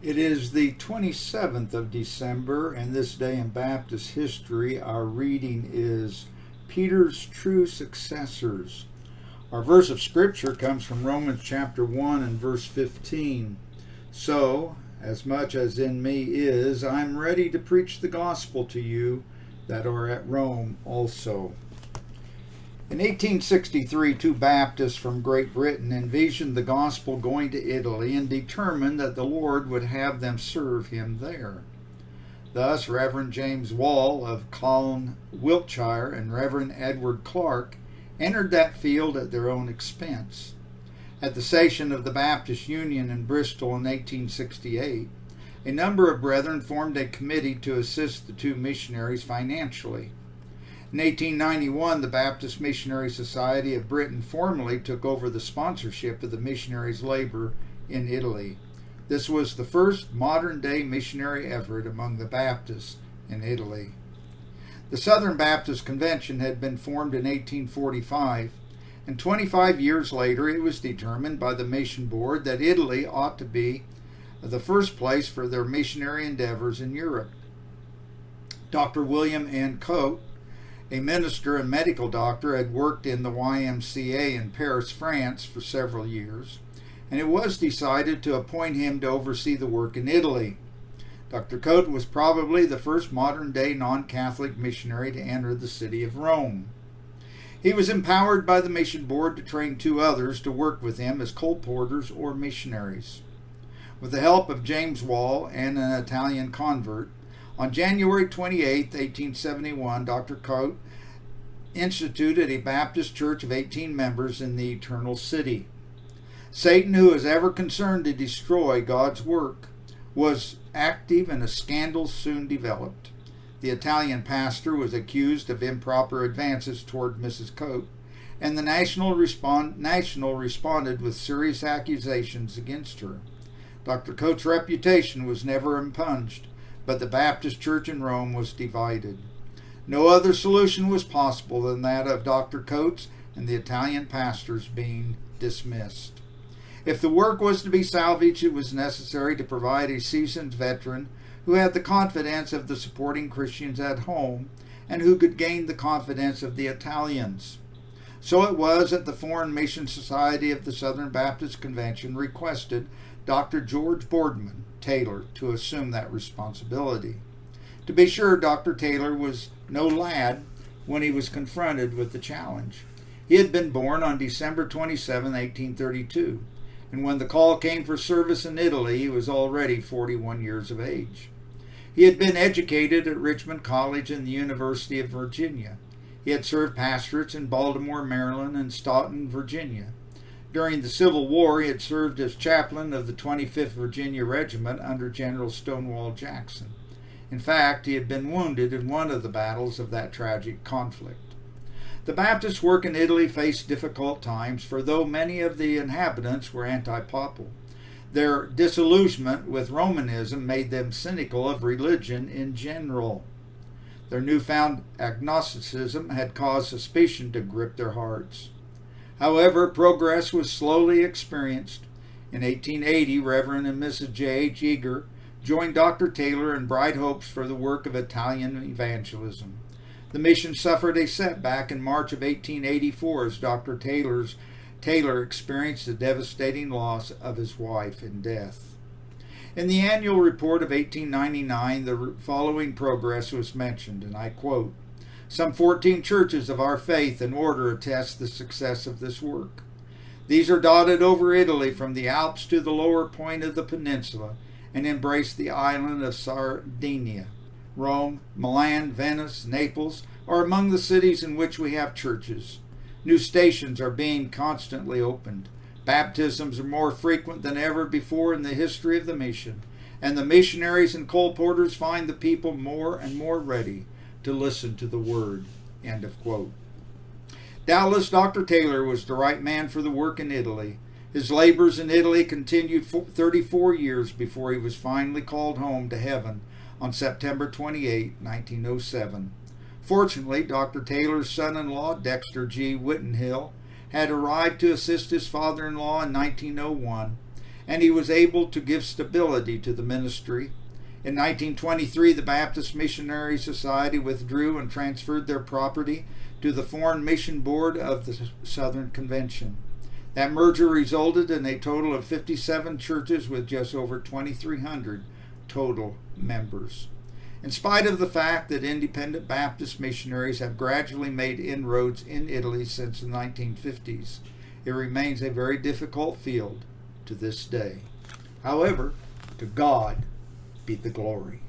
It is the 27th of December, and this day in Baptist history, our reading is Peter's True Successors. Our verse of Scripture comes from Romans chapter 1 and verse 15. So, as much as in me is, I am ready to preach the gospel to you that are at Rome also. In 1863, two Baptists from Great Britain envisioned the gospel going to Italy and determined that the Lord would have them serve him there. Thus, Reverend James Wall of Colne, Wiltshire, and Reverend Edward Clark entered that field at their own expense. At the session of the Baptist Union in Bristol in 1868, a number of brethren formed a committee to assist the two missionaries financially. In 1891, the Baptist Missionary Society of Britain formally took over the sponsorship of the missionaries' labor in Italy. This was the first modern-day missionary effort among the Baptists in Italy. The Southern Baptist Convention had been formed in 1845, and 25 years later it was determined by the Mission Board that Italy ought to be the first place for their missionary endeavors in Europe. Dr. William N. Coate, a minister and medical doctor, had worked in the YMCA in Paris, France for several years, and it was decided to appoint him to oversee the work in Italy. Dr. Coate was probably the first modern-day non-Catholic missionary to enter the city of Rome. He was empowered by the mission board to train two others to work with him as colporteurs or missionaries. With the help of James Wall and an Italian convert, on January 28, 1871, Dr. Coate instituted a Baptist church of 18 members in the Eternal City. Satan, who is ever concerned to destroy God's work, was active and a scandal soon developed. The Italian pastor was accused of improper advances toward Mrs. Coate, and the national responded with serious accusations against her. Dr. Coate's reputation was never impunged, but the Baptist Church in Rome was divided. No other solution was possible than that of Dr. Coates and the Italian pastors being dismissed. If the work was to be salvaged, it was necessary to provide a seasoned veteran who had the confidence of the supporting Christians at home and who could gain the confidence of the Italians. So it was that the Foreign Mission Society of the Southern Baptist Convention requested Dr. George Boardman Taylor to assume that responsibility. To be sure, Dr. Taylor was no lad when he was confronted with the challenge. He had been born on December 27, 1832, and when the call came for service in Italy, he was already 41 years of age. He had been educated at Richmond College and the University of Virginia. He had served pastorates in Baltimore, Maryland, and Staunton, Virginia. During the Civil War, he had served as chaplain of the 25th Virginia Regiment under General Stonewall Jackson. In fact, he had been wounded in one of the battles of that tragic conflict. The Baptist work in Italy faced difficult times, for though many of the inhabitants were anti-papal, their disillusionment with Romanism made them cynical of religion in general. Their newfound agnosticism had caused suspicion to grip their hearts. However, progress was slowly experienced. In 1880, Reverend and Mrs. J.H. Eager joined Dr. Taylor in bright hopes for the work of Italian evangelism. The mission suffered a setback in March of 1884 as Dr. Taylor experienced the devastating loss of his wife in death. In the annual report of 1899, the following progress was mentioned, and I quote, "Some 14 churches of our faith and order attest the success of this work. These are dotted over Italy from the Alps to the lower point of the peninsula and embrace the island of Sardinia. Rome, Milan, Venice, Naples are among the cities in which we have churches. New stations are being constantly opened. Baptisms are more frequent than ever before in the history of the mission, and the missionaries and colporteurs find the people more and more ready to listen to the word." End of quote. Doubtless Dr. Taylor was the right man for the work in Italy. His labors in Italy continued 34 years before he was finally called home to heaven on September 28, 1907. Fortunately, Dr. Taylor's son-in-law, Dexter G. Whittenhill, had arrived to assist his father-in-law in 1901, and he was able to give stability to the ministry. In 1923, the Baptist Missionary Society withdrew and transferred their property to the Foreign Mission Board of the Southern Convention. That merger resulted in a total of 57 churches with just over 2,300 total members. In spite of the fact that independent Baptist missionaries have gradually made inroads in Italy since the 1950s, it remains a very difficult field to this day. However, to God be the glory.